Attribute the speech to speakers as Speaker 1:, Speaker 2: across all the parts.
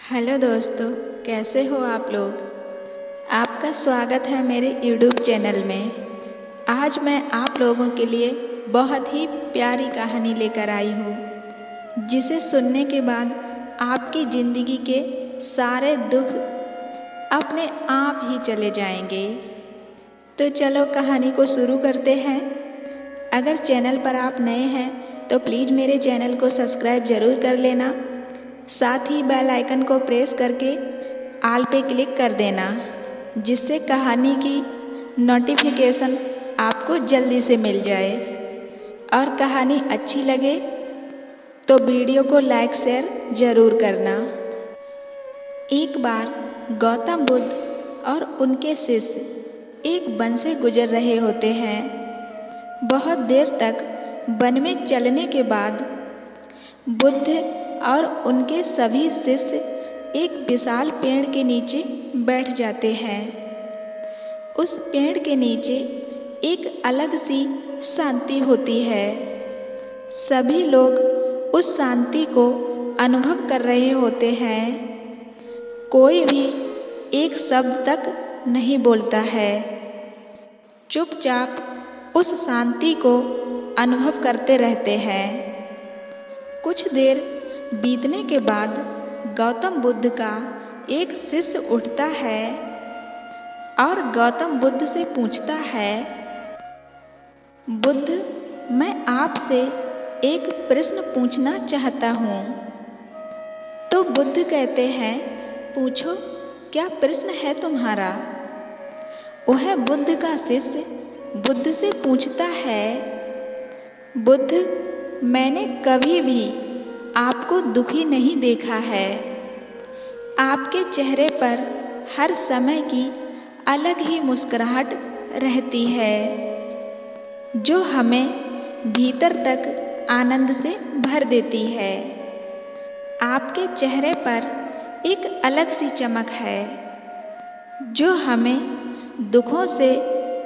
Speaker 1: Hello दोस्तों, कैसे हो आप लोग। आपका स्वागत है मेरे यूट्यूब चैनल में। आज मैं आप लोगों के लिए बहुत ही प्यारी कहानी लेकर आई हूँ, जिसे सुनने के बाद आपकी ज़िंदगी के सारे दुख अपने आप ही चले जाएंगे। तो चलो कहानी को शुरू करते हैं। अगर चैनल पर आप नए हैं तो प्लीज़ मेरे चैनल को सब्सक्राइब ज़रूर कर लेना। साथ ही बेल आइकन को प्रेस करके ऑल पे क्लिक कर देना, जिससे कहानी की नोटिफिकेशन आपको जल्दी से मिल जाए। और कहानी अच्छी लगे तो वीडियो को लाइक शेयर ज़रूर करना। एक बार गौतम बुद्ध और उनके शिष्य एक वन से गुजर रहे होते हैं। बहुत देर तक वन में चलने के बाद बुद्ध और उनके सभी शिष्य एक विशाल पेड़ के नीचे बैठ जाते हैं। उस पेड़ के नीचे एक अलग सी शांति होती है। सभी लोग उस शांति को अनुभव कर रहे होते हैं। कोई भी एक शब्द तक नहीं बोलता है। चुपचाप उस शांति को अनुभव करते रहते हैं। कुछ देर बीतने के बाद गौतम बुद्ध का एक शिष्य उठता है और गौतम बुद्ध से पूछता है, बुद्ध, मैं आपसे एक प्रश्न पूछना चाहता हूँ। तो बुद्ध कहते हैं, पूछो, क्या प्रश्न है तुम्हारा। वह बुद्ध का शिष्य बुद्ध से पूछता है, बुद्ध, मैंने कभी भी आपको दुखी नहीं देखा है। आपके चेहरे पर हर समय की अलग ही मुस्कुराहट रहती है, जो हमें भीतर तक आनंद से भर देती है। आपके चेहरे पर एक अलग सी चमक है, जो हमें दुखों से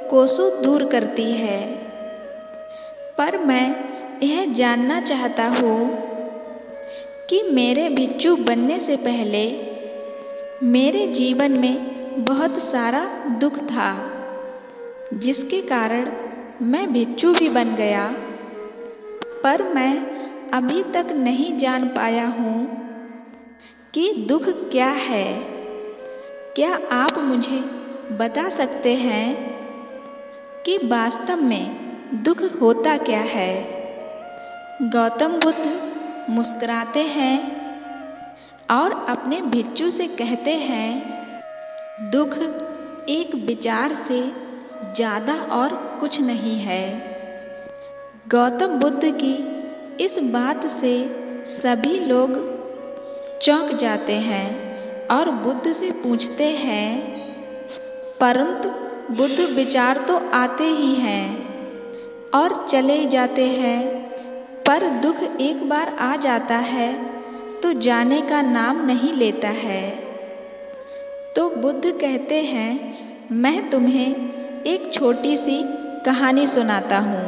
Speaker 1: कोसों दूर करती है। पर मैं यह जानना चाहता हूँ कि मेरे भिक्षु बनने से पहले मेरे जीवन में बहुत सारा दुख था, जिसके कारण मैं भिक्षु भी बन गया। पर मैं अभी तक नहीं जान पाया हूँ कि दुख क्या है। क्या आप मुझे बता सकते हैं कि वास्तव में दुख होता क्या है। गौतम बुद्ध मुस्कुराते हैं और अपने भिक्षु से कहते हैं, दुख एक विचार से ज़्यादा और कुछ नहीं है। गौतम बुद्ध की इस बात से सभी लोग चौंक जाते हैं और बुद्ध से पूछते हैं, परंतु बुद्ध विचार तो आते ही हैं और चले जाते हैं, पर दुख एक बार आ जाता है तो जाने का नाम नहीं लेता है। तो बुद्ध कहते हैं, मैं तुम्हें एक छोटी सी कहानी सुनाता हूँ।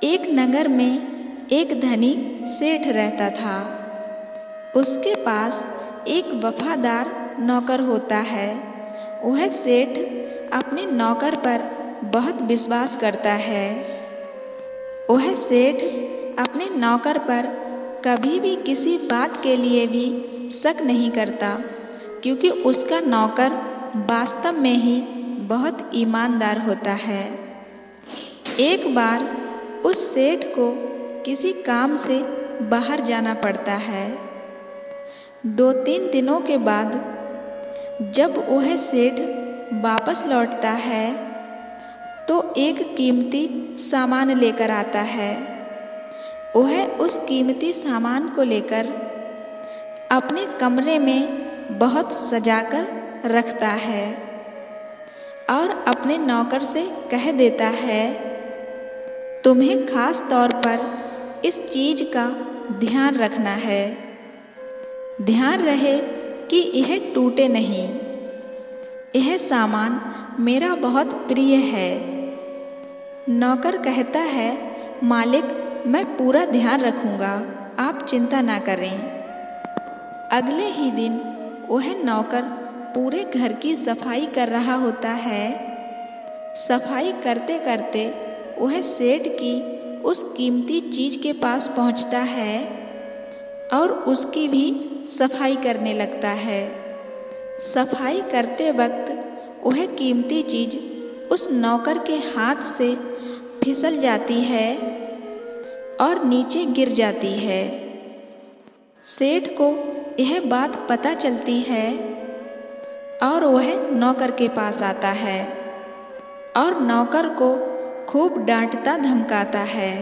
Speaker 1: एक नगर में एक धनी सेठ रहता था। उसके पास एक वफादार नौकर होता है। वह सेठ अपने नौकर पर बहुत विश्वास करता है। वह सेठ अपने नौकर पर कभी भी किसी बात के लिए भी शक नहीं करता, क्योंकि उसका नौकर वास्तव में ही बहुत ईमानदार होता है। एक बार उस सेठ को किसी काम से बाहर जाना पड़ता है। 2-3 दिनों के बाद जब वह सेठ वापस लौटता है तो एक कीमती सामान लेकर आता है। वह उस कीमती सामान को लेकर अपने कमरे में बहुत सजाकर रखता है और अपने नौकर से कह देता है, तुम्हें खास तौर पर इस चीज़ का ध्यान रखना है। ध्यान रहे कि यह टूटे नहीं। यह सामान मेरा बहुत प्रिय है। नौकर कहता है, मालिक, मैं पूरा ध्यान रखूंगा, आप चिंता ना करें। अगले ही दिन वह नौकर पूरे घर की सफाई कर रहा होता है। सफाई करते करते वह सेठ की उस कीमती चीज़ के पास पहुंचता है और उसकी भी सफाई करने लगता है। सफाई करते वक्त वह कीमती चीज़ उस नौकर के हाथ से फिसल जाती है और नीचे गिर जाती है। सेठ को यह बात पता चलती है और वह नौकर के पास आता है और नौकर को खूब डांटता धमकाता है,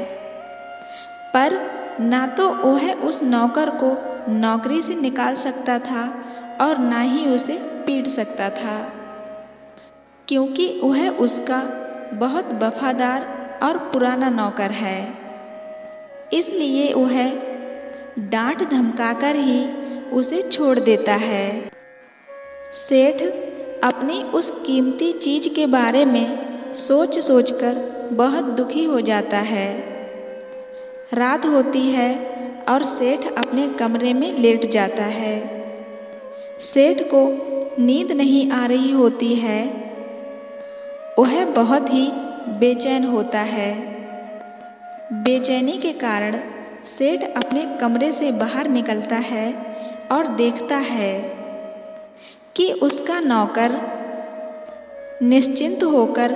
Speaker 1: पर ना तो वह उस नौकर को नौकरी से निकाल सकता था और ना ही उसे पीट सकता था, क्योंकि वह उसका बहुत वफादार और पुराना नौकर है। इसलिए वह डांट धमकाकर ही उसे छोड़ देता है। सेठ अपनी उस कीमती चीज़ के बारे में सोच सोचकर बहुत दुखी हो जाता है। रात होती है और सेठ अपने कमरे में लेट जाता है। सेठ को नींद नहीं आ रही होती है। वह बहुत ही बेचैन होता है। बेचैनी के कारण सेठ अपने कमरे से बाहर निकलता है और देखता है कि उसका नौकर निश्चिंत होकर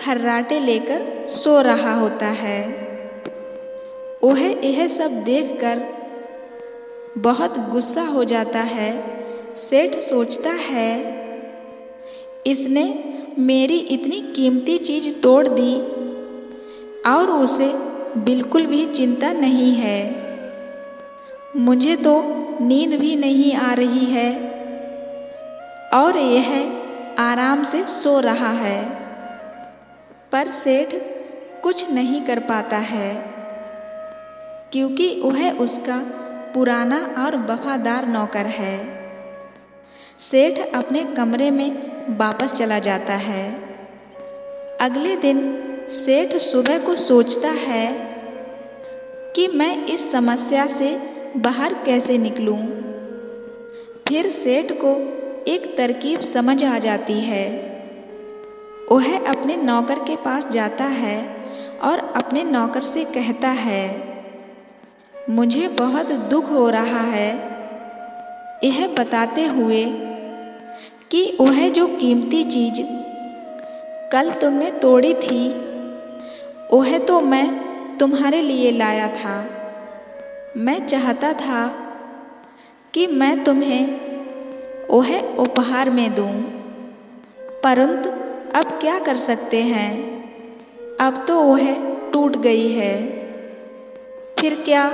Speaker 1: खर्राटे लेकर सो रहा होता है। वह यह सब देखकर बहुत गुस्सा हो जाता है। सेठ सोचता है, इसने मेरी इतनी कीमती चीज़ तोड़ दी और उसे बिल्कुल भी चिंता नहीं है। मुझे तो नींद भी नहीं आ रही है और यह आराम से सो रहा है। पर सेठ कुछ नहीं कर पाता है, क्योंकि वह उसका पुराना और वफादार नौकर है। सेठ अपने कमरे में वापस चला जाता है। अगले दिन सेठ सुबह को सोचता है कि मैं इस समस्या से बाहर कैसे निकलूं। फिर सेठ को एक तरकीब समझ आ जाती है। वह अपने नौकर के पास जाता है और अपने नौकर से कहता है, मुझे बहुत दुख हो रहा है, यह बताते हुए कि वह जो कीमती चीज़ कल तुमने तोड़ी थी, वह तो मैं तुम्हारे लिए लाया था। मैं चाहता था कि मैं तुम्हें वह उपहार में दूं, परंतु अब क्या कर सकते हैं, अब तो वह टूट गई है। फिर क्या?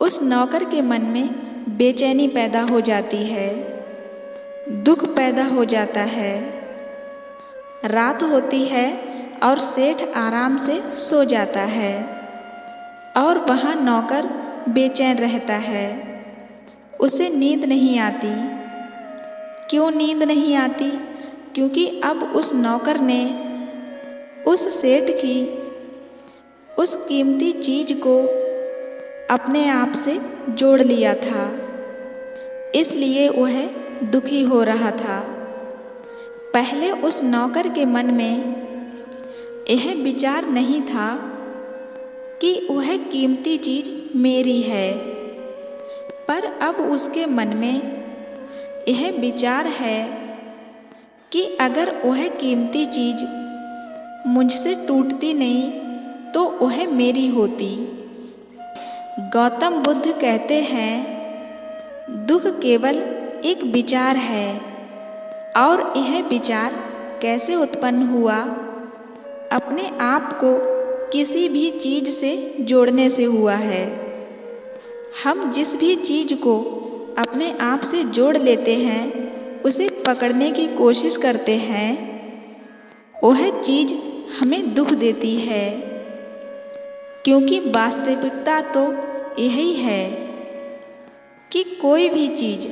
Speaker 1: उस नौकर के मन में बेचैनी पैदा हो जाती है, दुख पैदा हो जाता है। रात होती है और सेठ आराम से सो जाता है और वहाँ नौकर बेचैन रहता है। उसे नींद नहीं आती। क्यों नींद नहीं आती? क्योंकि अब उस नौकर ने उस सेठ की उस कीमती चीज़ को अपने आप से जोड़ लिया था। इसलिए वह दुखी हो रहा था। पहले उस नौकर के मन में यह विचार नहीं था कि वह कीमती चीज़ मेरी है, पर अब उसके मन में यह विचार है कि अगर वह कीमती चीज़ मुझसे टूटती नहीं तो वह मेरी होती। गौतम बुद्ध कहते हैं, दुख केवल एक विचार है और यह विचार कैसे उत्पन्न हुआ? अपने आप को किसी भी चीज़ से जोड़ने से हुआ है। हम जिस भी चीज़ को अपने आप से जोड़ लेते हैं, उसे पकड़ने की कोशिश करते हैं, वह चीज़ हमें दुख देती है, क्योंकि वास्तविकता तो यही है कि कोई भी चीज़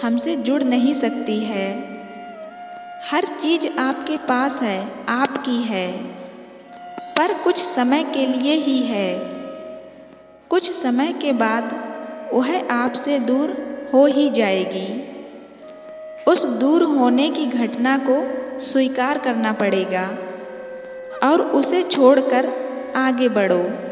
Speaker 1: हमसे जुड़ नहीं सकती है। हर चीज़ आपके पास है, आपकी है, पर कुछ समय के लिए ही है। कुछ समय के बाद वह आपसे दूर हो ही जाएगी। उस दूर होने की घटना को स्वीकार करना पड़ेगा और उसे छोड़कर आगे बढ़ो।